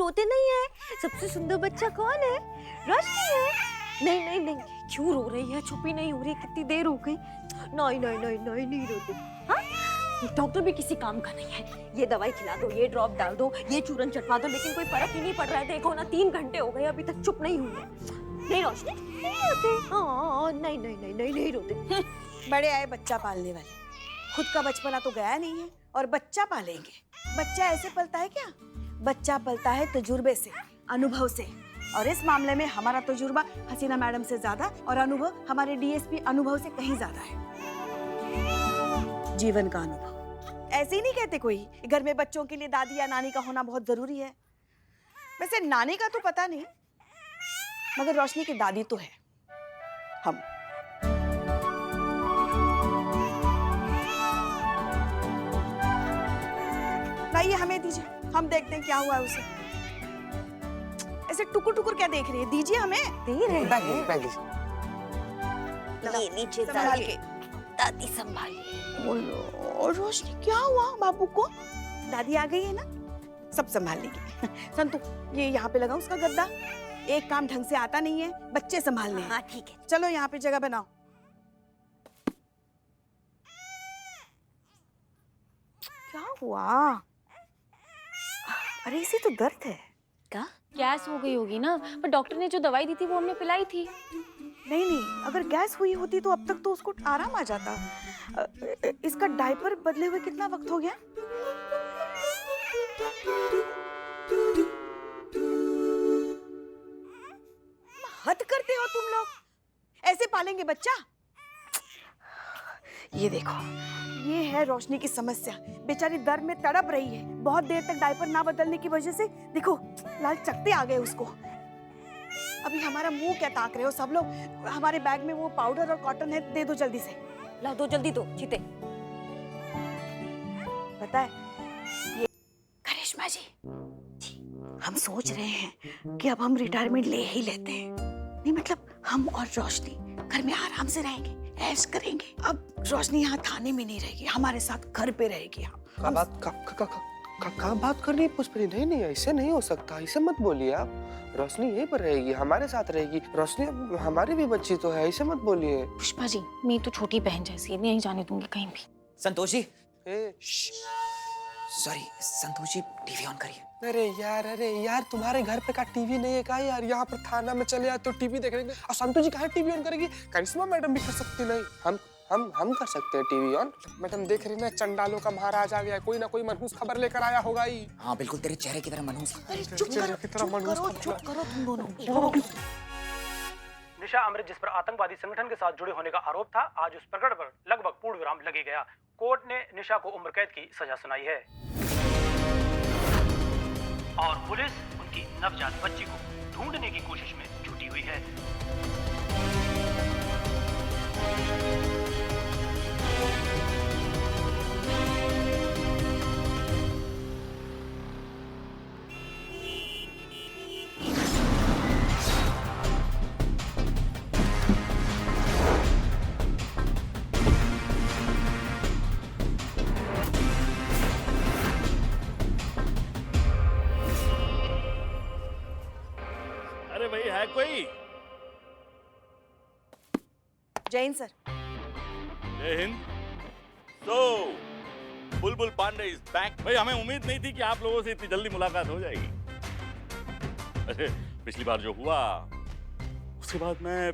रोते नहीं है। सबसे सुंदर बच्चा कौन है? रोशनी है। नहीं नहीं नहीं, क्यों रो रही है? चुप ही नहीं हो रही, कितनी देर हो गई। नहीं नहीं नहीं नहीं नहीं रोती। हाँ, डॉक्टर भी किसी काम का नहीं है। ये दवाई खिला दो, ये ड्रॉप डाल दो, ये चूरन चटवा दो, लेकिन कोई फर्क ही नहीं पड़ रहा है। देखो ना, 3 घंटे हो गए, अभी तक चुप नहीं हुई है। नहीं रोशनी, नहीं रोते। हाँ, नहीं नहीं नहीं नहीं नहीं रोते। बड़े आए बच्चा पालने वाले, खुद का बचपना तो गया नहीं है और बच्चा पालेंगे। बच्चा ऐसे पलता है क्या? बच्चा पलता है तजुर्बे से, अनुभव से। और इस मामले में हमारा तजुर्बा हसीना मैडम से ज्यादा और अनुभव हमारे डीएसपी अनुभव से कहीं ज्यादा है। जीवन का अनुभव। ऐसे ही नहीं कहते कोई, घर में बच्चों के लिए दादी या नानी का होना बहुत जरूरी है। वैसे नानी का तो पता नहीं, मगर रोशनी की दादी तो है, हम। लाइए हमें दीजिए, हम देखते हैं क्या हुआ है उसे। ऐसे टुकुर टुकुर क्या देख रही है? दीजिए हमें। दे रहे बैग ये नीचे संभाल दादी, के। दादी संभालिए। रोशनी क्या हुआ बाबू को? दादी आ गई है ना, सब संभाल लेगी। संतु, ये यहाँ पे लगा उसका गद्दा। एक काम ढंग से आता नहीं है, बच्चे संभालने हैं। हाँ ठीक है। चलो यहाँ पे जगह बनाओ। क्या हुआ? अरे इसे तो दर्द है। क्या? गैस हो गई होगी ना, पर डॉक्टर ने जो दवाई दी थी वो हमने पिलाई थी। नहीं नहीं, अगर गैस हुई होती तो अब तक तो उसको आराम आ जाता। इसका डायपर बदले हुए कितना वक्त हो गया? हद करते हो तुम लोग, ऐसे पालेंगे बच्चा? ये देखो, ये है रोशनी की समस्या। बेचारी दर्द में तड़प रही है। बहुत देर तक डायपर ना बदलने की वजह से देखो लाल चकत्ते आ गए उसको। अभी हमारा मुंह क्या ताक रहे हो सब लोग? हमारे बैग में वो पाउडर और कॉटन है, दे दो जल्दी से। ला दो, जल्दी दो चीते। पता है ये करिश्मा जी, हम सोच रहे हैं कि अब हम रिटायरमेंट ले ही लेते हैं। नहीं मतलब हम और रोशनी घर में आराम से रहेंगे, ऐश करेंगे। अब रोशनी यहाँ थाने में नहीं रहेगी, हमारे साथ घर पे रहेगी। कहाँ बात कर रही है पुष्परी? नहीं नहीं, ऐसे नहीं हो सकता, ऐसे मत बोलिए आप। रोशनी यहीं पर रहेगी, हमारे साथ रहेगी। रोशनी हमारी भी बच्ची तो है, ऐसे मत बोलिए। पुष्पा जी, मेरी तो छोटी बहन जैसी है, नहीं जाने दूंगी कहीं भी। Santoshi, sorry Santoshi, TV on करिए। अरे यार तुम्हारे घर पे का टीवी नहीं है क्या यार? यहाँ पर थाना में चले आए तो टीवी देख रहे हैं। और संतोष जी कहाँ टीवी ऑन करेगी? करिश्मा मैडम भी कर सकती नहीं? हम कर सकते हैं टीवी ऑन। मैडम देख रही ना, चंडालों का महाराज आ गया। कोई ना कोई मनहूस खबर लेकर आया होगा ही। हाँ बिल्कुल, तेरे चेहरे की तरह मनहूस। अरे चुप करो तुम दोनों। निशा अमृत, जिस पर आतंकवादी संगठन के साथ जुड़े होने का आरोप था, आज उस प्रकरण पर लगभग पूर्ण विराम लगे गया। कोर्ट ने निशा को उम्र कैद की सजा सुनाई है और पुलिस उनकी नवजात बच्ची को ढूंढने की कोशिश में जुटी हुई है। अरे भाई है कोई? जैन सर। जय हिंद। तो बुलबुल पांडे इज बैक। भाई हमें उम्मीद नहीं थी कि आप लोगों से इतनी जल्दी मुलाकात हो जाएगी। अरे पिछली बार जो हुआ उसके बाद मैं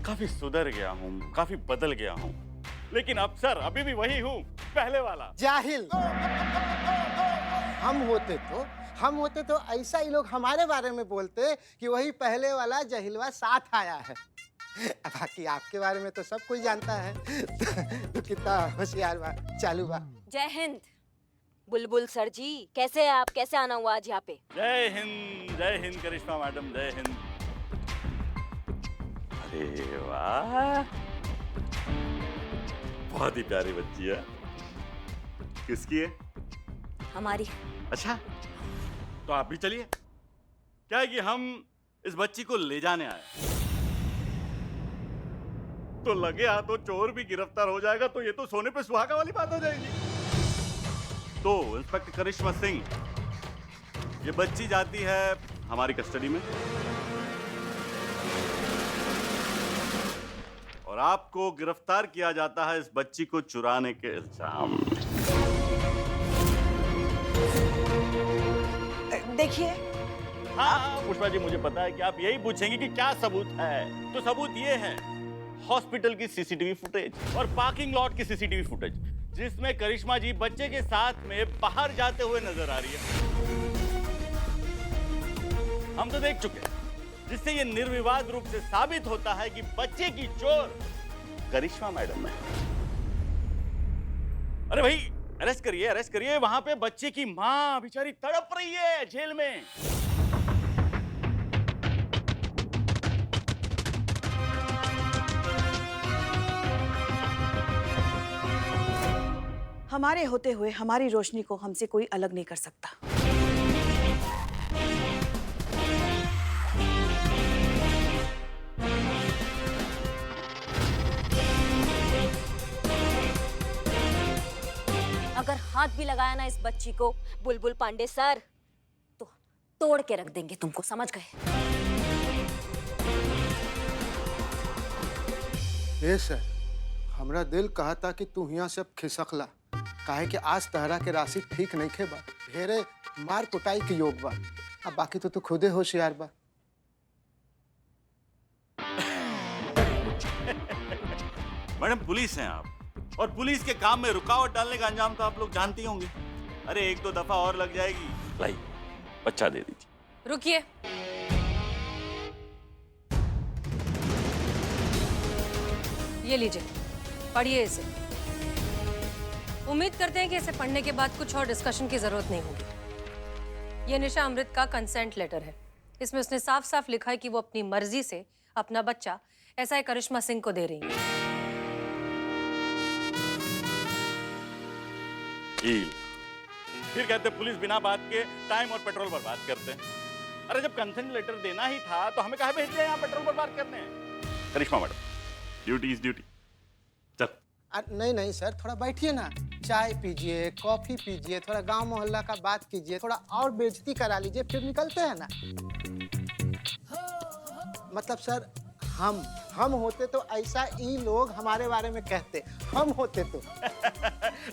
काफी सुधर गया हूँ, काफी बदल गया हूँ, लेकिन अब सर अभी भी वही हूँ, पहले वाला। जाहिल। हम होते तो ऐसा ही लोग हमारे बारे में बोलते कि वही पहले वाला जहिलवा साथ आया है। बाकी आपके बारे में तो सब कोई जानता है। तो कितना होशियार बा, चालू बा। जय हिंद बुलबुल सर जी, कैसे हैं आप? कैसे आना हुआ आज यहाँ पे? जय हिंद करिश्मा मैडम, जय हिंद। अरे वाह, बहुत ही प्यारी बच्ची है। किसकी है? हमारी। अच्छा, तो आप भी चलिए। क्या है कि हम इस बच्ची को ले जाने आए, तो लगे हाथों चोर भी गिरफ्तार हो जाएगा तो ये तो सोने पे सुहागा वाली बात हो जाएगी। तो इंस्पेक्टर करिश्मा सिंह, ये बच्ची जाती है हमारी कस्टडी में और आपको गिरफ्तार किया जाता है इस बच्ची को चुराने के इल्जाम में। देखिए, हाँ पुष्पा जी, मुझे पता है कि आप यही पूछेंगे कि क्या सबूत है। तो सबूत ये है हॉस्पिटल की सीसीटीवी फुटेज और पार्किंग लॉट की सीसीटीवी फुटेज, जिसमें करिश्मा जी बच्चे के साथ में बाहर जाते हुए नजर आ रही है। हम तो देख चुके हैं, जिससे ये निर्विवाद रूप से साबित होता है कि बच्चे की चोर करिश्मा मैडम है। अरे भाई, अरेस्ट करिए। वहां पे बच्चे की मां बेचारी तड़प रही है जेल में। हमारे होते हुए हमारी रोशनी को हमसे कोई अलग नहीं कर सकता। अगर हाथ भी लगाया ना इस बच्ची को बुलबुल पांडे सर, तो तोड़ के रख देंगे तुमको, समझ गए? ए सर, हमरा दिल कहता कि तू यहाँ से अब खिसकला, काहे कि आज तहरा के राशि ठीक नहीं खे बा, ढेरे मार कुटाई के योग बा। अब बाकी तो तू खुदे होशियार बा। मैडम, पुलिस हैं आप, और पुलिस के काम में रुकावट डालने का अंजाम तो आप लोग जानते ही होंगे। अरे एक दो दफा और लग जाएगी। लाई, बच्चा दे दीजिए। रुकिए, ये लीजिए, पढ़िए इसे। उम्मीद करते हैं कि इसे पढ़ने के बाद कुछ और डिस्कशन की जरूरत नहीं होगी। ये निशा अमृत का कंसेंट लेटर है। इसमें उसने साफ साफ लिखा है कि वो अपनी मर्जी से अपना बच्चा एसआई करिश्मा सिंह को दे रही है। फिर कहते पुलिस बिना बात के टाइम और पेट्रोल बर्बाद करते हैं। अरे जब कंसेंट लेटर देना ही था तो हमें कहाँ भेज दिया यहाँ पेट्रोल बर्बाद करने? करिश्मा मैडम, ड्यूटी इज ड्यूटी। चल। नहीं सर, थोड़ा बैठिए ना, चाय पीजिए, कॉफी पीजिए, थोड़ा गांव मोहल्ला का बात कीजिए, थोड़ा और बेइज्जती करा लीजिए, फिर निकलते हैं ना। मतलब सर, हम होते तो ऐसा ही लोग हमारे बारे में कहते, हम होते तो।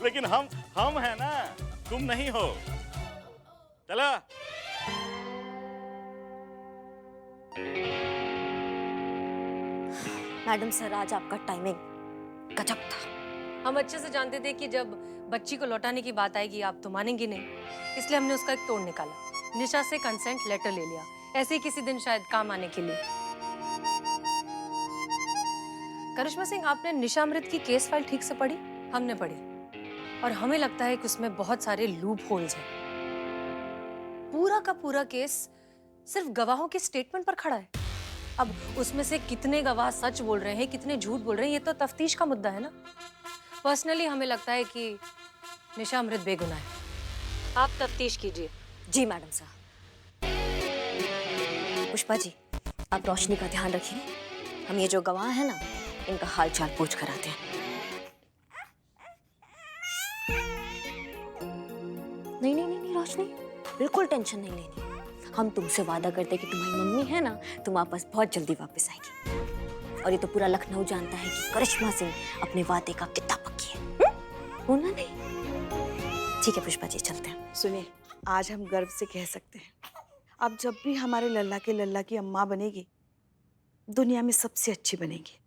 लेकिन हम है ना, तुम नहीं हो। चला। मैडम सर, आज आपका टाइमिंग गजब था। हम अच्छे से जानते थे कि जब बच्ची को लौटाने की बात आएगी आप तो मानेंगी नहीं, इसलिए हमने उसका एक तोड़ निकाला। निशा से कंसेंट लेटर ले लिया, ऐसे ही किसी दिन शायद काम आने के लिए। करिश्मा सिंह, आपने निशा अमृत की केस फाइल ठीक से पढ़ी? हमने पढ़ी, और हमें लगता है कि उसमें बहुत सारे लूप होल्स हैं। पूरा का पूरा केस सिर्फ गवाहों के स्टेटमेंट पर खड़ा है। अब उसमें से कितने गवाह सच बोल रहे हैं, कितने झूठ बोल रहे हैं, ये तो तफ्तीश का मुद्दा है ना। पर्सनली हमें लगता है कि निशा अमृत बेगुनाह है। आप तफ्तीश कीजिए। जी मैडम साहब। पुष्पा जी, आप रोशनी का ध्यान रखिए। हम ये जो गवाह है ना, इनका हाल चाल पूछ कर आते हैं। नहीं रोशनी, बिल्कुल टेंशन नहीं लेनी। हम तुमसे वादा करते कि तुम्हारी मम्मी है ना, तुम वापस बहुत जल्दी वापस आएगी। और ये तो पूरा लखनऊ जानता है कि करिश्मा सिंह अपने वादे का कितना पक्की है। होना नहीं? ठीक है पुष्पा जी, चलते हैं। सुनिए, आज हम गर्व से कह सकते हैं, अब जब भी हमारे लल्ला के लल्ला की अम्मा बनेगी, दुनिया में सबसे अच्छी बनेगी।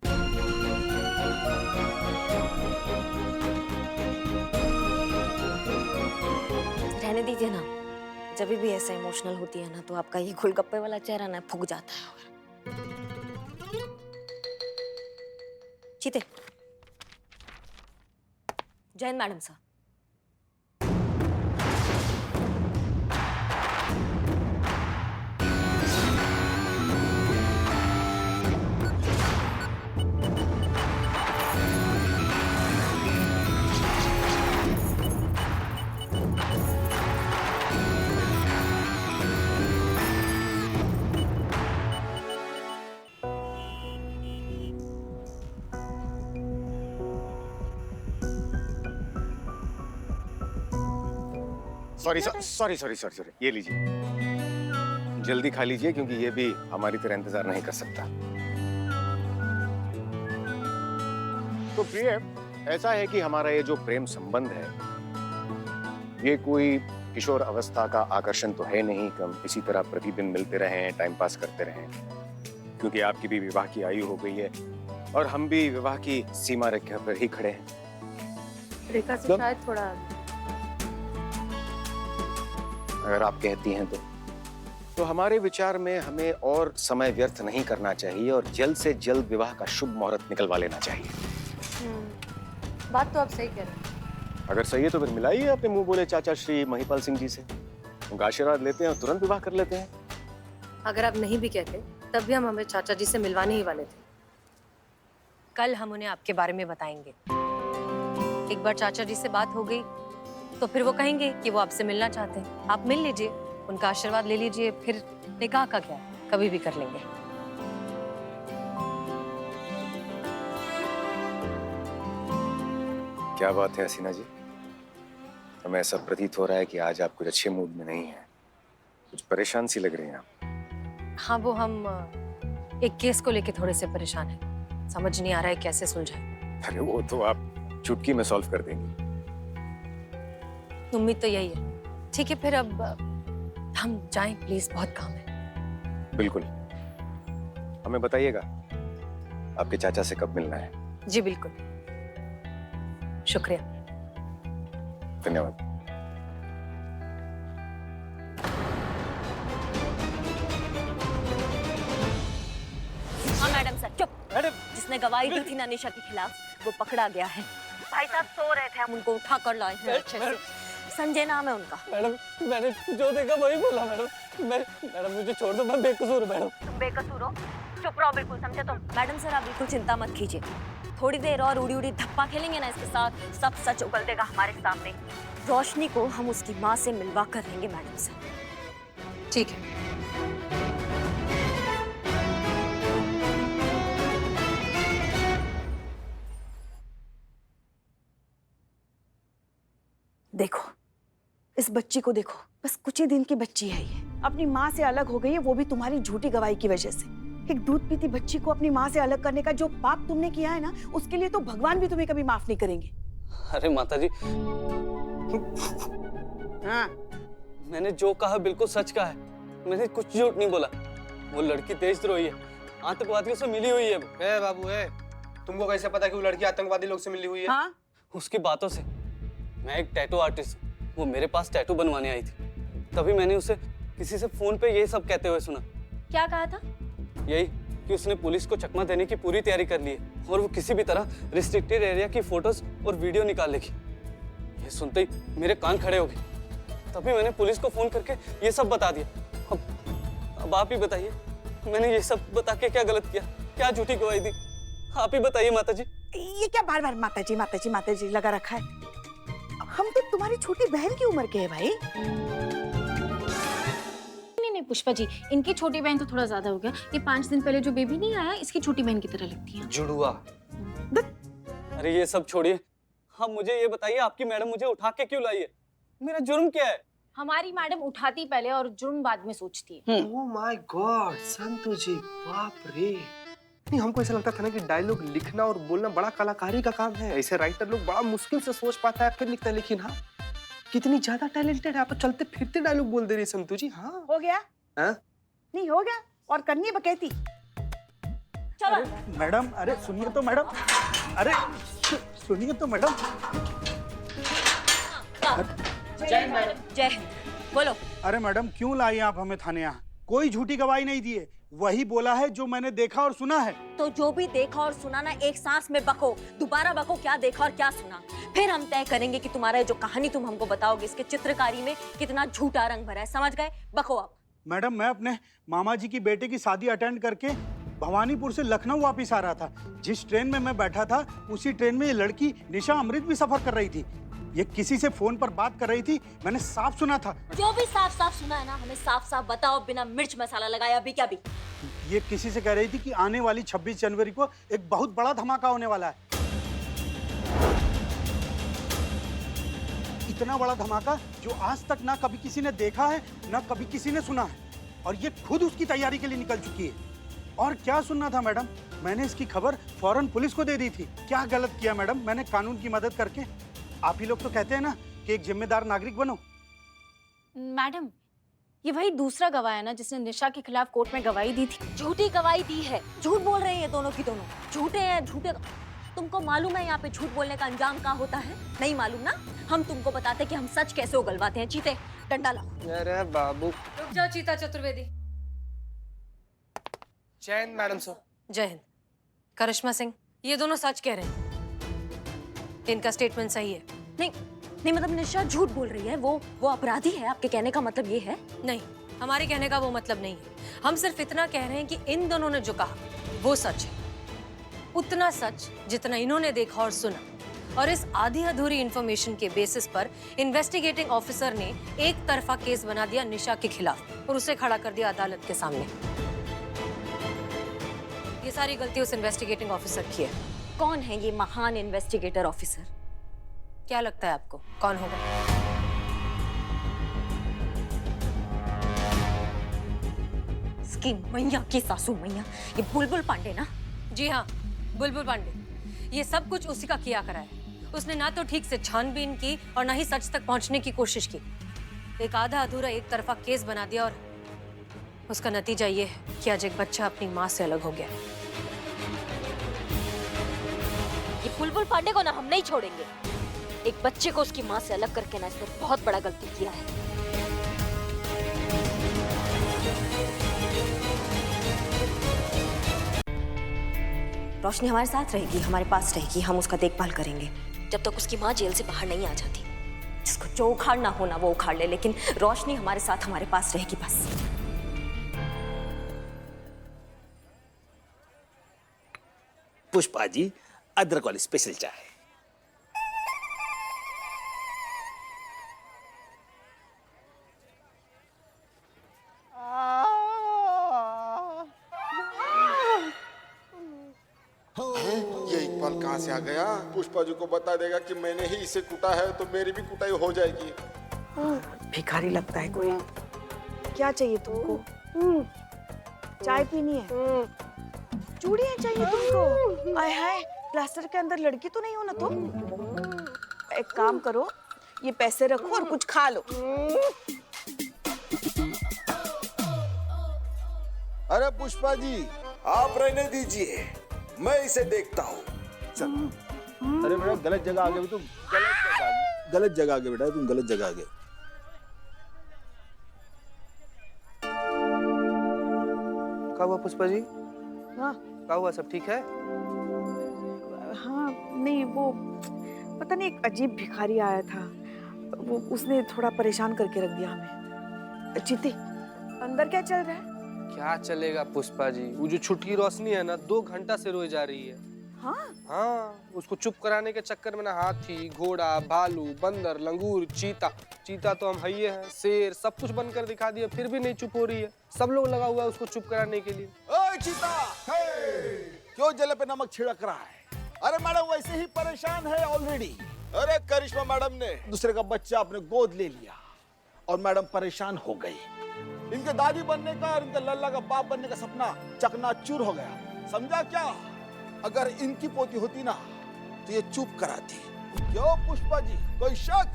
रहने दीजिए ना, जब भी ऐसा इमोशनल होती है ना, तो आपका ये गोलगप्पे वाला चेहरा ना फूक जाता है। चीते, जैन मैडम साहब। Sorry sorry sorry sorry sorry, ये लीजिए, जल्दी खा लीजिए क्योंकि ये भी हमारी तरह इंतजार नहीं कर सकता। तो प्रिय, ऐसा है कि हमारा ये जो प्रेम संबंध है ये कोई किशोर अवस्था का आकर्षण तो है नहीं कि हम इसी तरह प्रतिदिन मिलते रहें, टाइम पास करते रहें, क्योंकि आपकी भी विवाह की आयु हो गई है और हम भी विवाह की सीमा रेखा पर ही खड़े हैं। रेखा से शायद थोड़ा, अगर आप कहती हैं तो हमारे विचार में हमें और समय व्यर्थ नहीं करना चाहिए और जल्द से जल्द विवाह का शुभ मुहूर्त निकलवा लेना चाहिए। बात तो आप सही कह रहे हैं। अगर सही है तो फिर मिलाइए अपने मुंह बोले चाचा श्री महिपाल सिंह जी से, उनका आशीर्वाद लेते हैं और तुरंत विवाह कर लेते हैं। अगर आप नहीं भी कहते तब भी हम हमें चाचा जी से मिलवाने ही वाले थे। कल हम उन्हें आपके बारे में बताएंगे। एक बार चाचा जी से बात हो गई तो फिर वो कहेंगे कि वो आपसे मिलना चाहते हैं। आप मिल लीजिए, उनका आशीर्वाद ले लीजिए, फिर निकाह का क्या, कभी भी कर लेंगे। क्या बात है हसीना जी, हमें ऐसा प्रतीत हो रहा है कि आज आप कुछ अच्छे मूड में नहीं हैं, कुछ परेशान सी लग रही हैं आप। हाँ, वो हम एक केस को लेके थोड़े से परेशान हैं। समझ नहीं आ रहा है कैसे सुलझाएं। अरे वो तो आप चुटकी में सॉल्व कर देंगी। उम्मीद तो यही है। ठीक है, फिर अब हम जाएं प्लीज, बहुत काम है। बिल्कुल, हमें बताइएगा आपके चाचा से कब मिलना है। जी बिल्कुल, शुक्रिया। धन्यवाद। हाँ मैडम सर, चुप। जिसने गवाही दी थी ना निशा के खिलाफ, वो पकड़ा गया है। भाई साहब सो रहे थे, हम उनको उठा कर लाए हैं अच्छे से। संजय नाम है उनका। मैडम, मैंने जो देखा वही बोला मैडम। मैडम मुझे छोड़ दो, मैं बेकसूर हूँ मैडम। तुम बेकसूर हो, चुप रहो, बिल्कुल समझे तुम। मैडम सर, आप बिल्कुल चिंता मत कीजिए, थोड़ी देर और उड़ी उड़ी धप्पा खेलेंगे ना इसके साथ, सब सच उगल देगा हमारे सामने। रोशनी को हम उसकी माँ से मिलवा कर रहेंगे मैडम सर। ठीक है। देखो, इस बच्ची को देखो, बस कुछ ही दिन की बच्ची है ये, अपनी माँ से अलग हो गई है, वो भी तुम्हारी झूठी गवाही की वजह से। एक दूध पीती बच्ची को अपनी माँ से अलग करने का जो पाप तुमने किया है ना, उसके लिए तो भगवान भी तुम्हें कभी माफ नहीं करेंगे। अरे माता जी, हाँ, मैंने जो कहा बिल्कुल सच कहा है, मैंने कुछ झूठ नहीं बोला। वो लड़की देशद्रोही है, आतंकवादियों से मिली हुई है। ए बाबू ए, तुमको कैसे पता कि वो लड़की आतंकवादी लोग से मिली हुई है? हाँ? उसकी बातों से। मैं एक टैटू आर्टिस्ट हूँ, वो मेरे पास टैटू बनवाने आई थी, तभी मैंने उसे किसी से फोन पे ये सब कहते हुए सुना। क्या कहा था? यही कि उसने पुलिस को चकमा देने की पूरी तैयारी कर ली है और वो किसी भी तरह रिस्ट्रिक्टेड एरिया की फोटोज और वीडियो निकाल लेगी। ये सुनते ही मेरे कान खड़े हो गए, तभी मैंने पुलिस को फोन करके ये सब बता दिया। अब आप ही बताइए, मैंने ये सब बता के क्या गलत किया, क्या झूठी गवाही दी? आप ही बताइए माता जी। ये क्या बार बार माता जी लगा रखा है? हम तो तुम्हारी छोटी बहन की उम्र के हैं भाई। नहीं पुष्पा जी, इनकी छोटी बहन तो थोड़ा ज्यादा हो गया। ये 5 दिन पहले जो बेबी नहीं आया, इसकी छोटी बहन की तरह लगती है। जुड़वा। अरे ये सब छोड़िए, हाँ मुझे ये बताइए, आपकी मैडम मुझे उठा के क्यों लाई है? मेरा जुर्म क्या है? हमारी मैडम उठाती पहले और जुर्म बाद में सोचती है। ओह माय गॉड, संतु जी, बाप रे। नहीं, हमको ऐसा लगता था ना कि डायलॉग लिखना और बोलना बड़ा कलाकारी का काम है, ऐसे राइटर लोग बड़ा मुश्किल से सोच पाता है फिर लिखता है, लेकिन हाँ कितनी ज्यादा टैलेंटेड है आप, तो चलते फिरते डायलॉग बोल दे रही संतु जी। हाँ हो गया? हाँ? नहीं हो गया और करनी है बकैती। चलो मैडम, अरे सुनिए तो मैडम, अरे सुनिए तो मैडम। जय हिंद। बोलो। अरे मैडम, क्यों लाई आप हमें थाने? यहाँ कोई झूठी गवाही नहीं दी है, वही बोला है जो मैंने देखा और सुना है। तो जो भी देखा और सुना ना, एक सांस में बको, दोबारा बको, क्या देखा और क्या सुना। फिर हम तय करेंगे कि तुम्हारा जो कहानी तुम हमको बताओगे, इसके चित्रकारी में कितना झूठा रंग भरा है। समझ गए? बको आप। मैडम, मैं अपने मामा जी की बेटे की शादी अटेंड करके भवानीपुर से लखनऊ वापस आ रहा था। जिस ट्रेन में मैं बैठा था, उसी ट्रेन में ये लड़की निशा अमृत भी सफर कर रही थी। ये किसी से फोन पर बात कर रही थी, मैंने साफ सुना था। जो भी साफ साफ सुना है ना, हमें साफ साफ बताओ, बिना मिर्च मसाला लगाए। अभी क्या भी? ये किसी से कह रही थी कि आने वाली 26 जनवरी को एक बहुत बड़ा धमाका होने वाला है। इतना बड़ा धमाका जो आज तक ना कभी किसी ने देखा है ना कभी किसी ने सुना है, और ये खुद उसकी तैयारी के लिए निकल चुकी है। और क्या सुनना था मैडम, मैंने इसकी खबर फौरन पुलिस को दे दी थी। क्या गलत किया मैडम मैंने कानून की मदद करके? आप ही लोग तो कहते हैं ना कि एक जिम्मेदार नागरिक बनो। मैडम, ये वही दूसरा गवाह है ना जिसने निशा के खिलाफ कोर्ट में गवाही दी थी? झूठी गवाही दी है, झूठ बोल रहे हैं ये दोनों की दोनों, झूठे हैं झूठे। तुमको मालूम है यहाँ पे झूठ बोलने का अंजाम क्या होता है? नहीं मालूम ना? हम तुमको बताते कि हम सच कैसे उगलवाते हैं। चीते, डंडा लाओ। अरे बाबू। रुक जाओ चीता चतुर्वेदी। जय हिंद मैडम सर। जय हिंद। करिश्मा सिंह, ये दोनों सच कह रहे हैं, इनका स्टेटमेंट सही है। नहीं नहीं, मतलब निशा झूठ बोल रही है, वो अपराधी है। आपके कहने का मतलब ये है? नहीं, हमारे कहने का वो मतलब नहीं है। हम सिर्फ इतना कह रहे हैं कि इन दोनों ने जो कहा वो सच है, उतना सच जितना इन्होंने देखा और सुना। और इस आधी अधूरी इंफॉर्मेशन के बेसिस पर इन्वेस्टिगेटिंग ऑफिसर ने एक तरफा केस बना दिया निशा के खिलाफ और उसे खड़ा कर दिया अदालत के सामने। ये सारी गलती उस इन्वेस्टिगेटिंग ऑफिसर की है। कौन है ये महान इन्वेस्टिगेटर ऑफिसर? क्या लगता है आपको कौन होगा? इसकी मैया की सासू मैया, ये बुलबुल पांडे ना? जी हाँ, बुलबुल पांडे। ये सब कुछ उसी का किया करा है। उसने ना तो ठीक से छानबीन की और ना ही सच तक पहुंचने की कोशिश की। एक आधा अधूरा एक तरफा केस बना दिया और उसका नतीजा ये है कि आज एक बच्चा अपनी माँ से अलग हो गया। ये बुलबुल पांडे को ना हम नहीं छोड़ेंगे। एक बच्चे को उसकी माँ से अलग करके ना इसने बहुत बड़ा गलती किया है। रोशनी हमारे साथ रहेगी, हमारे पास रहेगी, हम उसका देखभाल करेंगे जब तक उसकी माँ जेल से बाहर नहीं आ जाती। जिसको जो उखाड़ना हो ना वो उखाड़ ले, लेकिन रोशनी हमारे साथ हमारे पास रहेगी बस। पुष्पा जी, अदरक वाली स्पेशल चाय। ये इकबाल कहाँ से आ गया? पुष्पा जी को बता देगा कि मैंने ही इसे कूटा है तो मेरी भी कुटाई हो जाएगी। भिखारी लगता है कोई। क्या चाहिए तुमको? चाय पीनी है? चूड़ियां चाहिए तुमको? आय हाय, प्लास्टर के अंदर लड़की तो नहीं हो ना तुम? एक काम करो, ये पैसे रखो और कुछ खा लो। अरे पुष्पा जी, आप रहने दीजिए, मैं इसे देखता हूँ। अरे बेटा गलत जगह आ गए तुम, गलत जगह आ गए बेटा तुम, गलत जगह आ गए। क्या हुआ पुष्पा जी? हाँ क्या हुआ, सब ठीक है? हाँ, नहीं वो पता नहीं एक अजीब भिखारी आया था, वो उसने थोड़ा परेशान करके रख दिया हमें। चीती, अंदर क्या चल रहा है? क्या चलेगा पुष्पा जी, वो जो छुटकी रोशनी है ना 2 घंटा से रोई जा रही है। हाँ, उसको चुप कराने के चक्कर में ना हाथी, घोड़ा, भालू, बंदर, लंगूर, चीता तो हम हइये हैं, शेर, सब कुछ बनकर दिखा दिया, फिर भी नहीं चुप हो रही है। सब लोग लगा हुआ है उसको चुप कराने के लिए। ओए चीता, क्यों जले पे नमक छिड़क रहा है? अरे मैडम वैसे ही परेशान है ऑलरेडी। अरे करिश्मा मैडम ने दूसरे का बच्चा अपने गोद ले लिया और मैडम परेशान हो गई। इनके दादी बनने का और इनके लल्ला का बाप बनने का सपना चकनाचूर हो गया। समझा क्या? अगर इनकी पोती होती ना तो ये चुप कराती। क्यों पुष्पा जी, कोई शक?